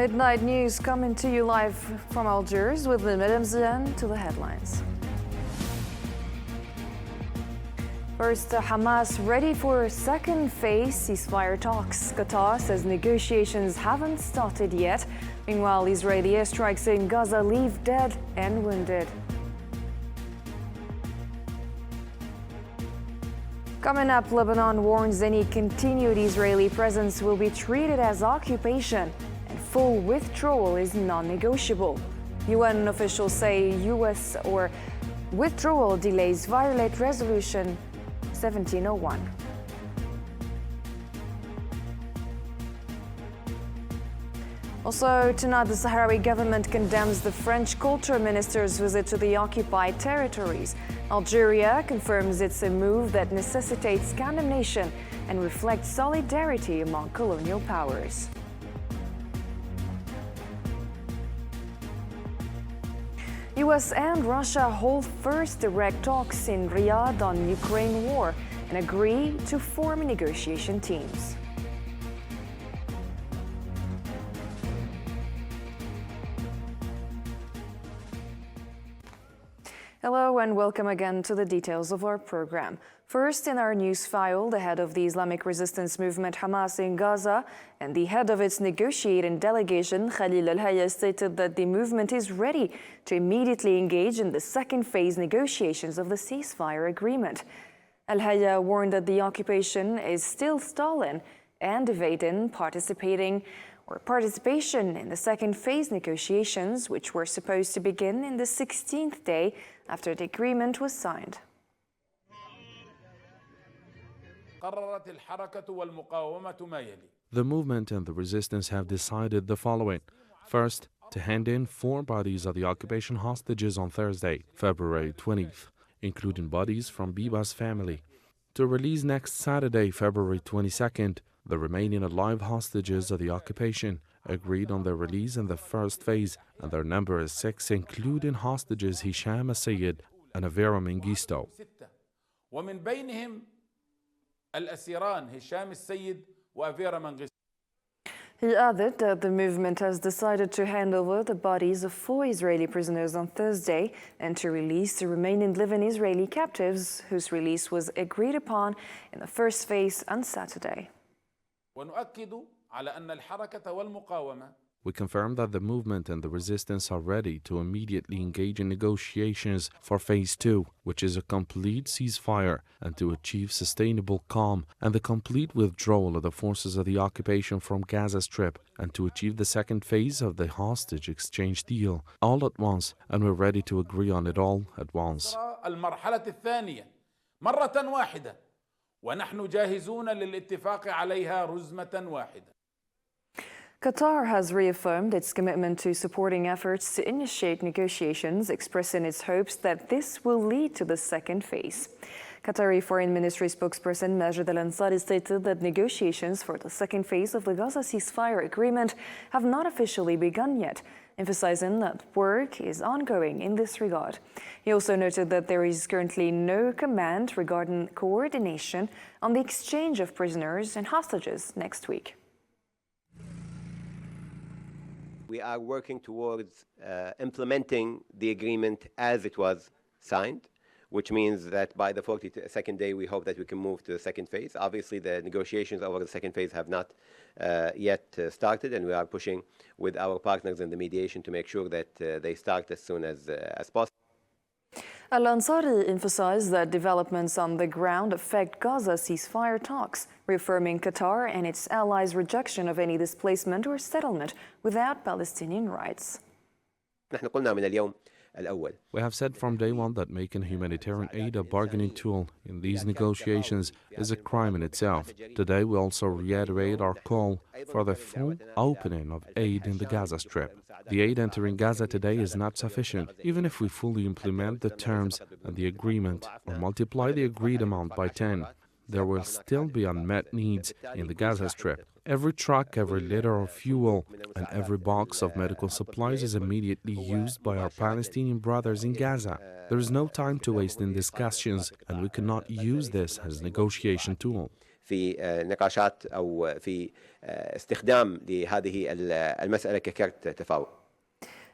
Midnight News coming to you live from Algiers with Madame Zian to the headlines. First, Hamas ready for second phase ceasefire talks. Qatar says negotiations haven't started yet. Meanwhile, Israeli airstrikes in Gaza leave dead and wounded. Coming up, Lebanon warns any continued Israeli presence will be treated as occupation, and full withdrawal is non-negotiable. UN officials say U.S. or withdrawal delays violate Resolution 1701. Also tonight, the Sahrawi government condemns the French culture minister's visit to the occupied territories. Algeria confirms it's a move that necessitates condemnation and reflects solidarity among colonial powers. US and Russia hold first direct talks in Riyadh on Ukraine war and agree to form negotiation teams. Hello and welcome again to the details of our program. First, in our news file, the head of the Islamic resistance movement Hamas in Gaza and the head of its negotiating delegation, Khalil al-Hayya, stated that the movement is ready to immediately engage in the second phase negotiations of the ceasefire agreement. Al-Hayya warned that the occupation is still stalling and evading participation in the second phase negotiations, which were supposed to begin in the 16th day after the agreement was signed. The movement and the resistance have decided the following. First, to hand in 4 bodies of the occupation hostages on Thursday, February 20th, including bodies from Biba's family. To release next Saturday, February 22nd, the remaining alive hostages of the occupation, agreed on their release in the first phase, and their number is 6, including hostages Hisham Assayed and Avera Mengistu. He added that the movement has decided to hand over the bodies of 4 Israeli prisoners on Thursday and to release the remaining living Israeli captives, whose release was agreed upon in the first phase on Saturday. We confirm that the movement and the resistance are ready to immediately engage in negotiations for Phase 2, which is a complete ceasefire, and to achieve sustainable calm and the complete withdrawal of the forces of the occupation from Gaza Strip, and to achieve the second phase of the hostage exchange deal all at once, and we're ready to agree on it all at once. ونحن جاهزون للاتفاق عليها رزمة واحدة. Qatar has reaffirmed its commitment to supporting efforts to initiate negotiations, expressing its hopes that this will lead to the second phase. Qatari Foreign Ministry spokesperson Majid al-Ansari stated that negotiations for the second phase of the Gaza ceasefire agreement have not officially begun yet, emphasizing that work is ongoing in this regard. He also noted that there is currently no command regarding coordination on the exchange of prisoners and hostages next week. We are working towards implementing the agreement as it was signed, which means that by the 42nd day, we hope that we can move to the second phase. Obviously, the negotiations over the second phase have not yet started, and we are pushing with our partners in the mediation to make sure that they start as soon as possible. Al-Ansari emphasized that developments on the ground affect Gaza ceasefire talks, reaffirming Qatar and its allies' rejection of any displacement or settlement without Palestinian rights. نحن قلنا من اليوم We have said from day one that making humanitarian aid a bargaining tool in these negotiations is a crime in itself. Today we also reiterate our call for the full opening of aid in the Gaza Strip. The aid entering Gaza today is not sufficient. Even if we fully implement the terms and the agreement or multiply the agreed amount by 10, there will still be unmet needs in the Gaza Strip. Every truck, every liter of fuel, and every box of medical supplies is immediately used by our Palestinian brothers in Gaza. There is no time to waste in discussions, and we cannot use this as a negotiation tool. في نقاشات أو في استخدام لهذه المسألة ككرت تفاوض.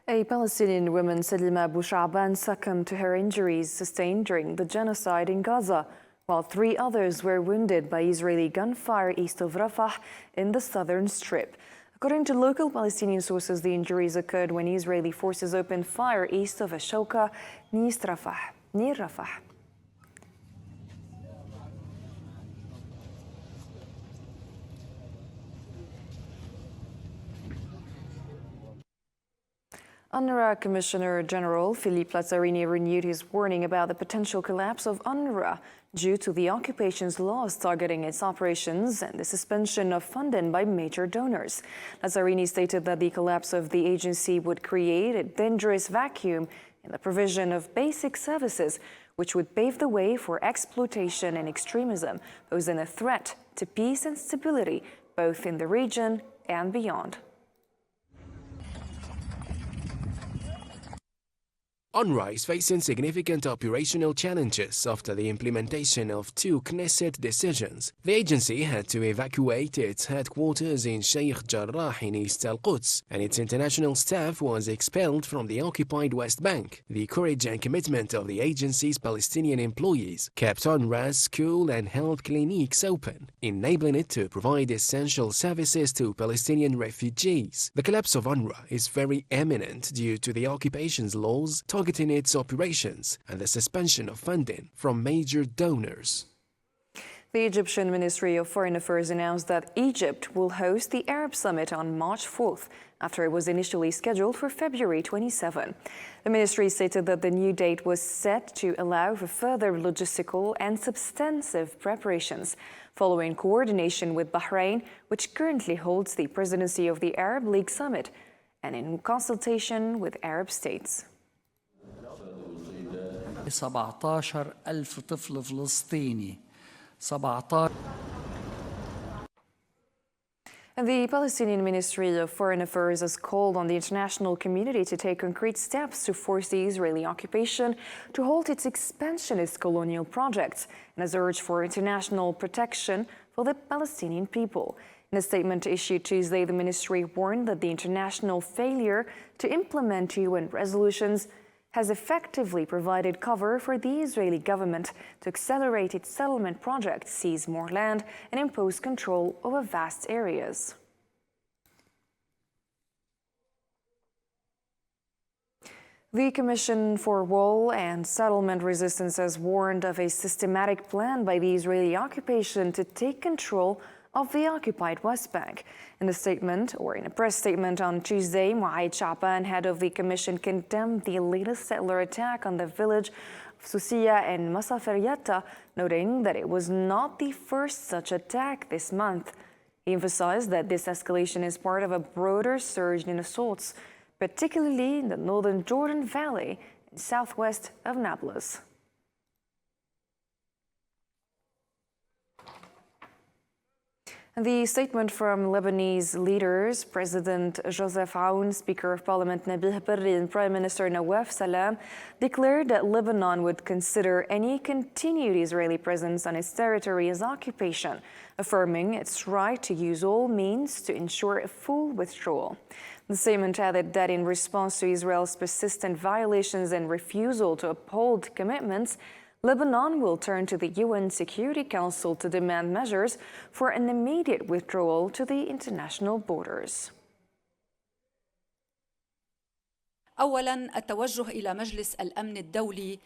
A Palestinian woman, Salima Abu Sha'ban, succumbed to her injuries sustained during the genocide in Gaza, while 3 others were wounded by Israeli gunfire east of Rafah in the southern strip. According to local Palestinian sources, the injuries occurred when Israeli forces opened fire east of Ashoka near Rafah. UNRWA Commissioner General Philippe Lazzarini renewed his warning about the potential collapse of UNRWA due to the occupation's laws targeting its operations and the suspension of funding by major donors. Lazzarini stated that the collapse of the agency would create a dangerous vacuum in the provision of basic services, which would pave the way for exploitation and extremism, posing a threat to peace and stability both in the region and beyond. UNRWA is facing significant operational challenges after the implementation of 2 Knesset decisions. The agency had to evacuate its headquarters in Sheikh Jarrah in East Al-Quds, and its international staff was expelled from the occupied West Bank. The courage and commitment of the agency's Palestinian employees kept UNRWA's school and health clinics open, enabling it to provide essential services to Palestinian refugees. The collapse of UNRWA is very imminent due to the occupation's laws targeting its operations and the suspension of funding from major donors. The Egyptian Ministry of Foreign Affairs announced that Egypt will host the Arab Summit on March 4th, after it was initially scheduled for February 27. The ministry stated that the new date was set to allow for further logistical and substantive preparations, following coordination with Bahrain, which currently holds the presidency of the Arab League Summit, and in consultation with Arab states. 17,000 طفل فلسطيني 17. And the Palestinian Ministry of Foreign Affairs has called on the international community to take concrete steps to force the Israeli occupation to halt its expansionist colonial projects and has urged for international protection for the Palestinian people. In a statement issued Tuesday, the ministry warned that the international failure to implement UN resolutions has effectively provided cover for the Israeli government to accelerate its settlement project, seize more land, and impose control over vast areas. The Commission for Wall and Settlement Resistance has warned of a systematic plan by the Israeli occupation to take control of the occupied West Bank. In a press statement on Tuesday, Mu'ayyid Sha'ban, head of the Commission, condemned the latest settler attack on the village of Susiya and Masaferiyata, noting that it was not the first such attack this month. He emphasized that this escalation is part of a broader surge in assaults, particularly in the northern Jordan Valley and southwest of Nablus. The statement from Lebanese leaders, President Joseph Aoun, Speaker of Parliament Nabih Berri, and Prime Minister Nawaf Salam, declared that Lebanon would consider any continued Israeli presence on its territory as occupation, affirming its right to use all means to ensure a full withdrawal. The statement added that in response to Israel's persistent violations and refusal to uphold commitments, Lebanon will turn to the UN Security Council to demand measures for an immediate withdrawal to the international borders.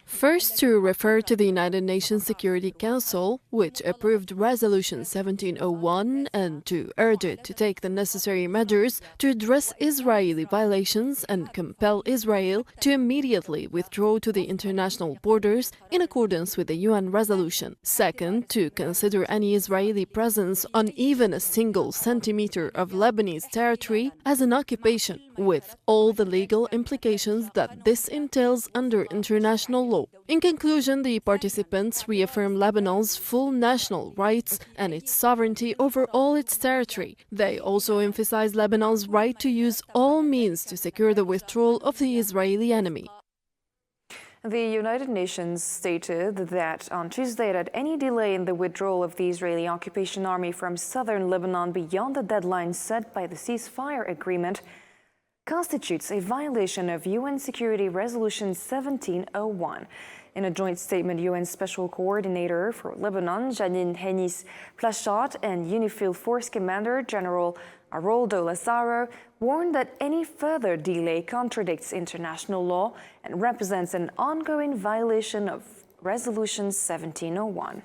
First, to refer to the United Nations Security Council, which approved Resolution 1701, and to urge it to take the necessary measures to address Israeli violations and compel Israel to immediately withdraw to the international borders in accordance with the UN resolution. Second, to consider any Israeli presence on even a single centimeter of Lebanese territory as an occupation, with all the legal implications that this entails under international law. In conclusion, the participants reaffirm Lebanon's full national rights and its sovereignty over all its territory. They also emphasize Lebanon's right to use all means to secure the withdrawal of the Israeli enemy. The United Nations stated that on Tuesday that any delay in the withdrawal of the Israeli occupation army from southern Lebanon beyond the deadline set by the ceasefire agreement constitutes a violation of UN Security Resolution 1701. In a joint statement, UN Special Coordinator for Lebanon, Janine Hennis-Plasschaert, and UNIFIL Force Commander General Aroldo Lazaro warned that any further delay contradicts international law and represents an ongoing violation of Resolution 1701.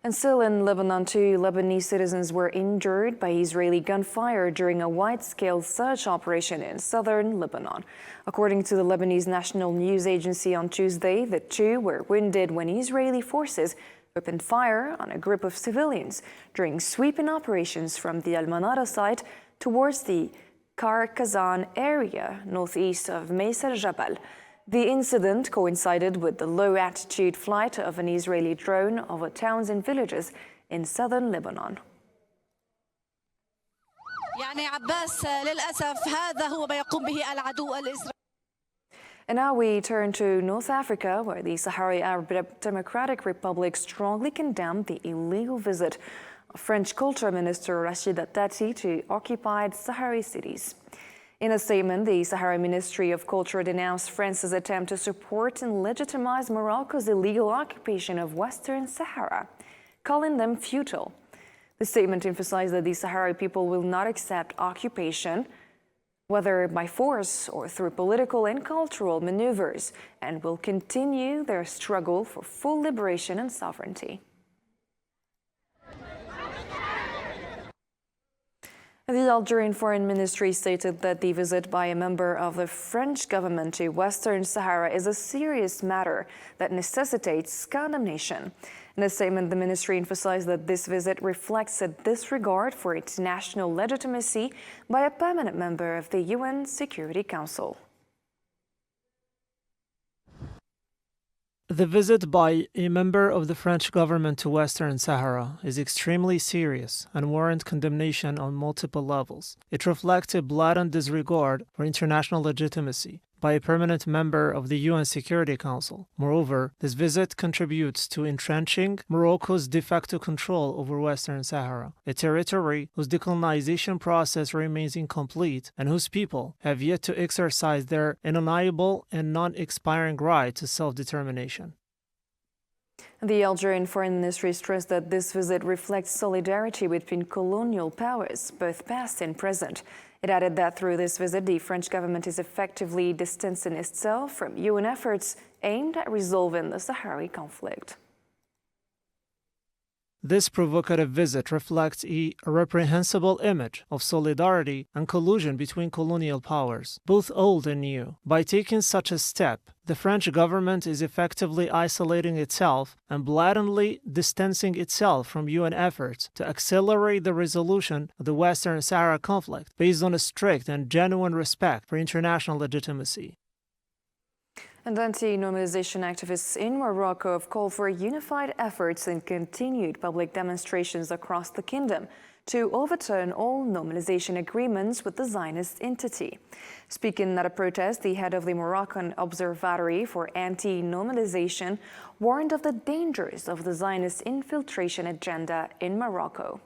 And still in Lebanon, 2 Lebanese citizens were injured by Israeli gunfire during a wide-scale search operation in southern Lebanon. According to the Lebanese National News Agency on Tuesday, the 2 were wounded when Israeli forces opened fire on a group of civilians during sweeping operations from the Al-Manara site towards the Kar Kazan area northeast of Meisar Jabal. The incident coincided with the low-altitude flight of an Israeli drone over towns and villages in southern Lebanon. And now we turn to North Africa, where the Sahrawi Arab Democratic Republic strongly condemned the illegal visit of French Culture Minister Rachida Dati to occupied Sahrawi cities. In a statement, the Sahara Ministry of Culture denounced France's attempt to support and legitimize Morocco's illegal occupation of Western Sahara, calling them futile. The statement emphasized that the Sahrawi people will not accept occupation, whether by force or through political and cultural maneuvers, and will continue their struggle for full liberation and sovereignty. The Algerian Foreign Ministry stated that the visit by a member of the French government to Western Sahara is a serious matter that necessitates condemnation. In a statement, the ministry emphasized that this visit reflects a disregard for international legitimacy by a permanent member of the UN Security Council. The visit by a member of the French government to Western Sahara is extremely serious and warrants condemnation on multiple levels. It reflects a blatant disregard for international legitimacy by a permanent member of the UN Security Council. Moreover, this visit contributes to entrenching Morocco's de facto control over Western Sahara, a territory whose decolonization process remains incomplete and whose people have yet to exercise their inalienable and non-expiring right to self-determination. The Algerian Foreign Ministry stressed that this visit reflects solidarity between colonial powers, both past and present. It added that through this visit, the French government is effectively distancing itself from UN efforts aimed at resolving the Sahrawi conflict. This provocative visit reflects a reprehensible image of solidarity and collusion between colonial powers, both old and new. By taking such a step, the French government is effectively isolating itself and blatantly distancing itself from UN efforts to accelerate the resolution of the Western Sahara conflict based on a strict and genuine respect for international legitimacy. And anti-normalization activists in Morocco have called for unified efforts and continued public demonstrations across the kingdom to overturn all normalization agreements with the Zionist entity. Speaking at a protest, the head of the Moroccan Observatory for Anti-Normalization warned of the dangers of the Zionist infiltration agenda in Morocco.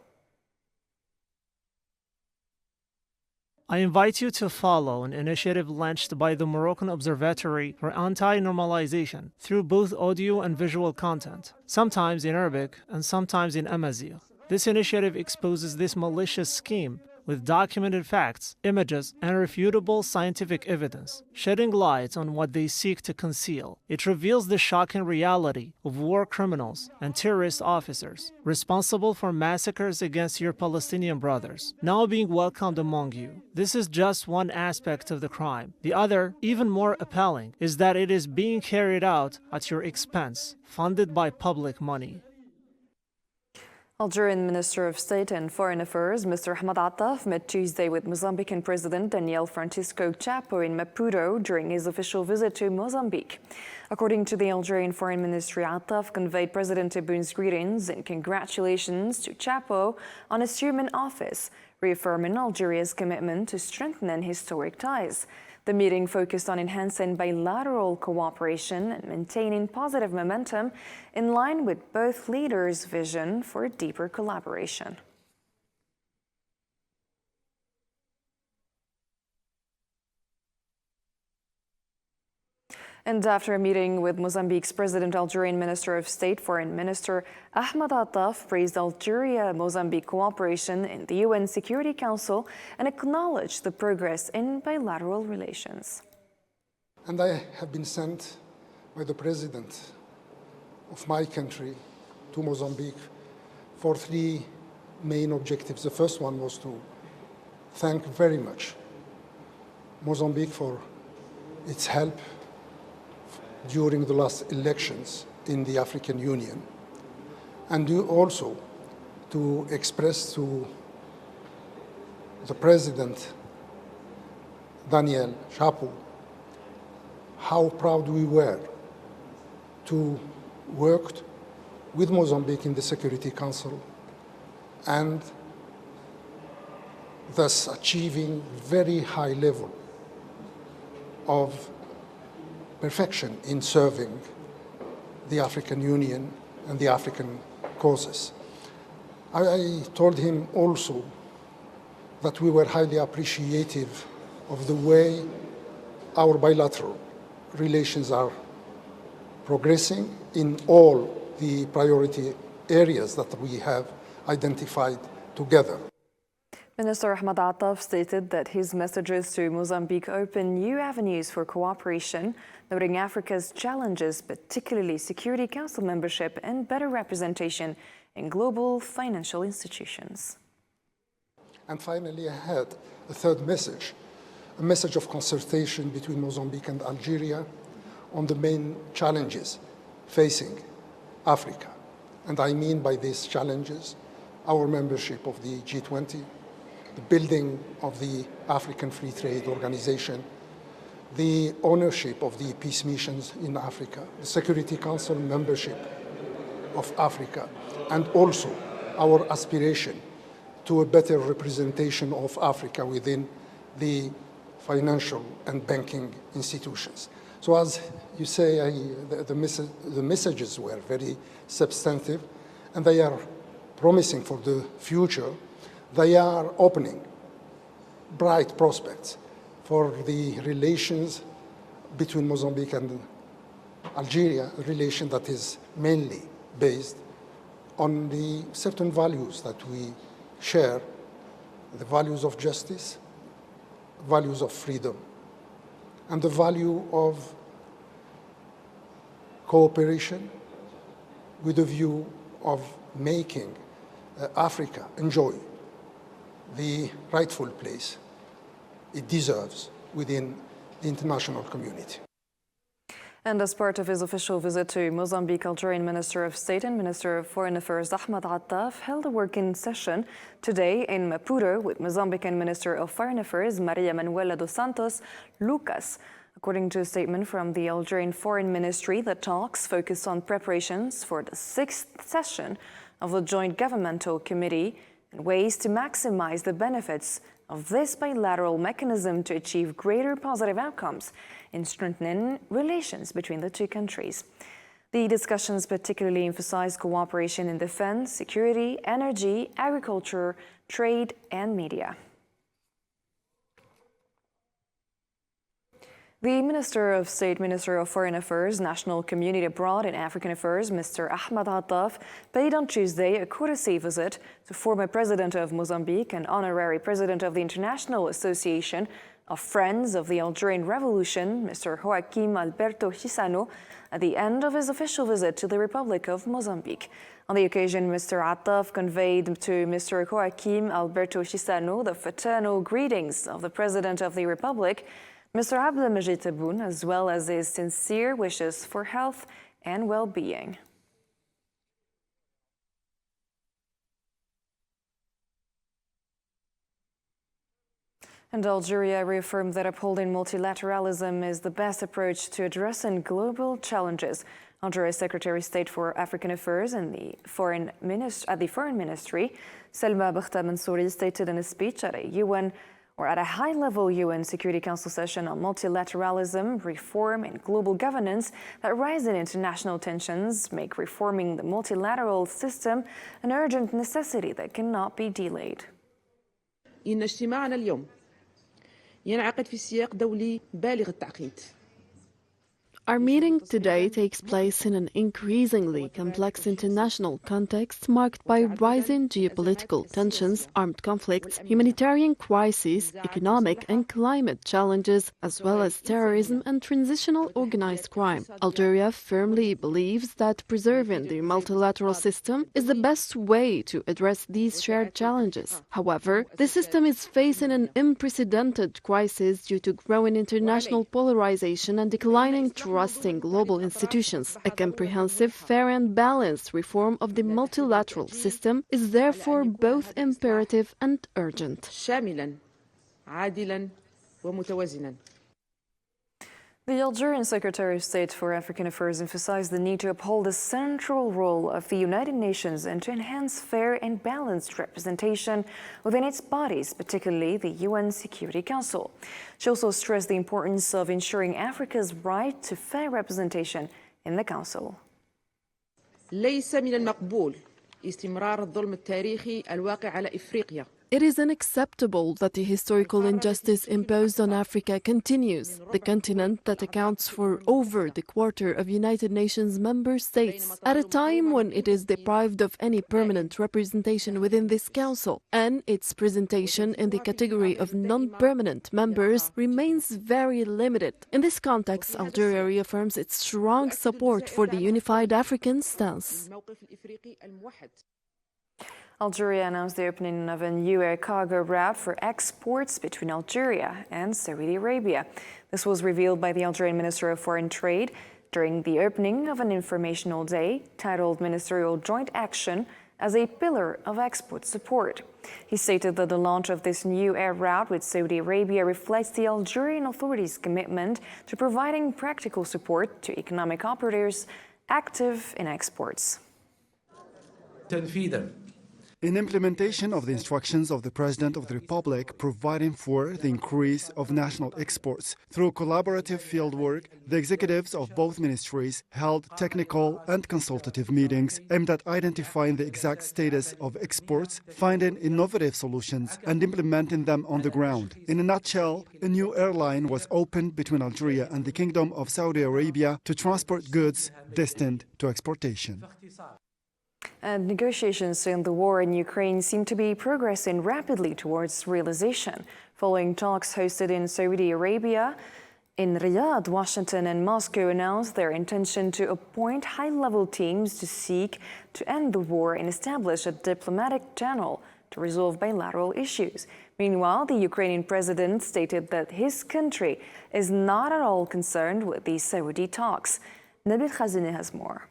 I invite you to follow an initiative launched by the Moroccan Observatory for Anti-Normalization through both audio and visual content, sometimes in Arabic and sometimes in Amazigh. This initiative exposes this malicious scheme with documented facts, images, and irrefutable scientific evidence, shedding light on what they seek to conceal. It reveals the shocking reality of war criminals and terrorist officers responsible for massacres against your Palestinian brothers, now being welcomed among you. This is just one aspect of the crime. The other, even more appalling, is that it is being carried out at your expense, funded by public money. Algerian Minister of State and Foreign Affairs, Mr. Ahmed Attaf, met Tuesday with Mozambican President Daniel Francisco Chapo in Maputo during his official visit to Mozambique. According to the Algerian Foreign Ministry, Attaf conveyed President Tebboun's greetings and congratulations to Chapo on assuming office, reaffirming Algeria's commitment to strengthening historic ties. The meeting focused on enhancing bilateral cooperation and maintaining positive momentum in line with both leaders' vision for deeper collaboration. And after a meeting with Mozambique's President, Algerian Minister of State, Foreign Minister Ahmed Attaf praised Algeria-Mozambique cooperation in the UN Security Council and acknowledged the progress in bilateral relations. And I have been sent by the President of my country to Mozambique for three main objectives. The first one was to thank very much Mozambique for its help during the last elections in the African Union, and also to express to the President, Daniel Chapo, how proud we were to work with Mozambique in the Security Council and thus achieving very high level of perfection in serving the African Union and the African causes. I told him also that we were highly appreciative of the way our bilateral relations are progressing in all the priority areas that we have identified together. Minister Ahmed Attaf stated that his messages to Mozambique open new avenues for cooperation, noting Africa's challenges, particularly Security Council membership and better representation in global financial institutions. And finally, I had a third message, a message of consultation between Mozambique and Algeria on the main challenges facing Africa. And I mean by these challenges our membership of the G20, the building of the African Free Trade Organization, the ownership of the peace missions in Africa, the Security Council membership of Africa, and also our aspiration to a better representation of Africa within the financial and banking institutions. So as you say, the messages were very substantive, and they are promising for the future. They are opening bright prospects for the relations between Mozambique and Algeria, a relation that is mainly based on the certain values that we share, the values of justice, values of freedom, and the value of cooperation with a view of making Africa enjoy the rightful place it deserves within the international community. And as part of his official visit to Mozambique, Algerian Minister of State and Minister of Foreign Affairs Ahmed Attaf held a working session today in Maputo with Mozambican Minister of Foreign Affairs Maria Manuela dos Santos Lucas. According to a statement from the Algerian Foreign Ministry, the talks focused on preparations for the 6th session of the Joint Governmental Committee and ways to maximize the benefits of this bilateral mechanism to achieve greater positive outcomes in strengthening relations between the two countries. The discussions particularly emphasized cooperation in defense, security, energy, agriculture, trade, and media. The Minister of State, Minister of Foreign Affairs, National Community Abroad and African Affairs, Mr. Ahmed Attaf, paid on Tuesday a courtesy visit to former President of Mozambique and Honorary President of the International Association of Friends of the Algerian Revolution, Mr. Joaquim Alberto Chissano, at the end of his official visit to the Republic of Mozambique. On the occasion, Mr. Attaf conveyed to Mr. Joaquim Alberto Chissano the fraternal greetings of the President of the Republic, Mr. Abdelmajid Tebboune, as well as his sincere wishes for health and well-being. And Algeria reaffirmed that upholding multilateralism is the best approach to addressing global challenges. Algeria's Secretary of State for African Affairs and the Foreign Ministry, Selma Bkhta stated in a speech at a high-level UN Security Council session on multilateralism, reform, and global governance that rising international tensions make reforming the multilateral system an urgent necessity that cannot be delayed. إن اجتماعنا اليوم ينعقد في سياق دولي بالغ التعقيد. Our meeting today takes place in an increasingly complex international context marked by rising geopolitical tensions, armed conflicts, humanitarian crises, economic and climate challenges, as well as terrorism and transitional organized crime. Algeria firmly believes that preserving the multilateral system is the best way to address these shared challenges. However, the system is facing an unprecedented crisis due to growing international polarization and declining trust in global institutions. A comprehensive, fair and balanced reform of the multilateral system is therefore both imperative and urgent. The Algerian Secretary of State for African Affairs emphasized the need to uphold the central role of the United Nations and to enhance fair and balanced representation within its bodies, particularly the UN Security Council. She also stressed the importance of ensuring Africa's right to fair representation in the Council. ليس من المقبول استمرار الظلم التاريخي الواقع على إفريقيا. It is unacceptable that the historical injustice imposed on Africa continues, the continent that accounts for over the quarter of United Nations member states, at a time when it is deprived of any permanent representation within this council, and its presentation in the category of non-permanent members remains very limited. In this context, Algeria reaffirms its strong support for the unified African stance. Algeria announced the opening of a new air cargo route for exports between Algeria and Saudi Arabia. This was revealed by the Algerian Minister of Foreign Trade during the opening of an informational day titled Ministerial Joint Action as a Pillar of Export Support. He stated that the launch of this new air route with Saudi Arabia reflects the Algerian authorities' commitment to providing practical support to economic operators active in exports. In implementation of the instructions of the President of the Republic providing for the increase of national exports through collaborative fieldwork, the executives of both ministries held technical and consultative meetings aimed at identifying the exact status of exports, finding innovative solutions, and implementing them on the ground. In a nutshell, a new airline was opened between Algeria and the Kingdom of Saudi Arabia to transport goods destined to exportation. And negotiations in the war in Ukraine seem to be progressing rapidly towards realization. Following talks hosted in Saudi Arabia, in Riyadh, Washington and Moscow announced their intention to appoint high-level teams to seek to end the war and establish a diplomatic channel to resolve bilateral issues. Meanwhile, the Ukrainian president stated that his country is not at all concerned with these Saudi talks. Nabil Khazini has more.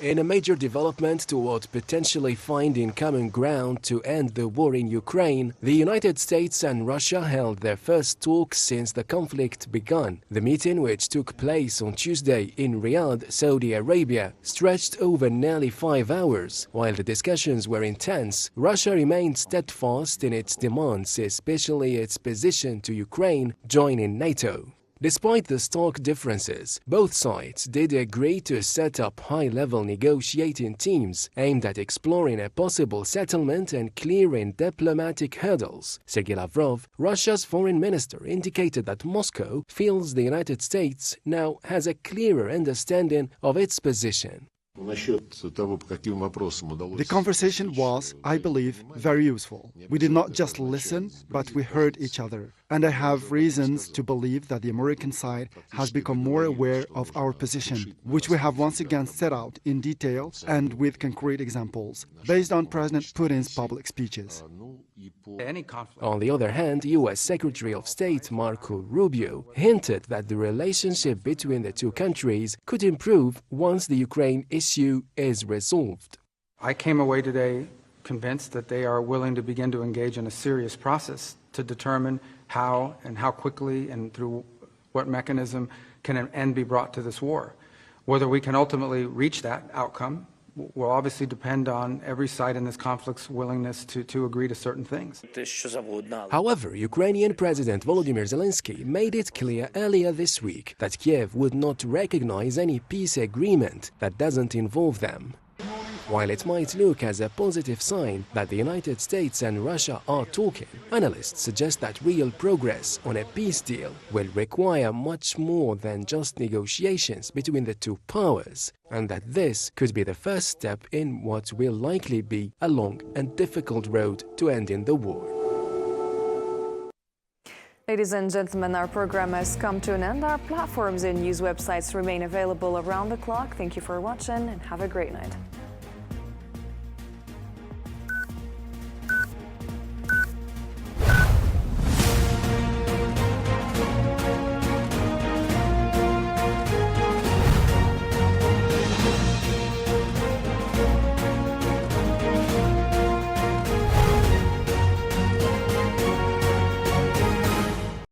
In a major development toward potentially finding common ground to end the war in Ukraine, the United States and Russia held their first talks since the conflict began. The meeting, which took place on Tuesday in Riyadh, Saudi Arabia, stretched over nearly 5 hours. While the discussions were intense, Russia remained steadfast in its demands, especially its position to Ukraine joining NATO. Despite the stark differences, both sides did agree to set up high-level negotiating teams aimed at exploring a possible settlement and clearing diplomatic hurdles. Sergei Lavrov, Russia's foreign minister, indicated that Moscow feels the United States now has a clearer understanding of its position. The conversation was, I believe, very useful. We did not just listen, but we heard each other. And I have reasons to believe that the American side has become more aware of our position, which we have once again set out in detail and with concrete examples, based on President Putin's public speeches. On the other hand, U.S. Secretary of State Marco Rubio hinted that the relationship between the two countries could improve once the Ukraine issue is resolved. I came away today convinced that they are willing to begin to engage in a serious process to determine how and how quickly and through what mechanism can an end be brought to this war. Whether we can ultimately reach that outcome will obviously depend on every side in this conflict's willingness to agree to certain things. However, Ukrainian President Volodymyr Zelensky made it clear earlier this week that Kiev would not recognize any peace agreement that doesn't involve them. While it might look as a positive sign that the United States and Russia are talking, analysts suggest that real progress on a peace deal will require much more than just negotiations between the two powers, and that this could be the first step in what will likely be a long and difficult road to ending the war. Ladies and gentlemen, our program has come to an end. Our platforms and news websites remain available around the clock. Thank you for watching and have a great night.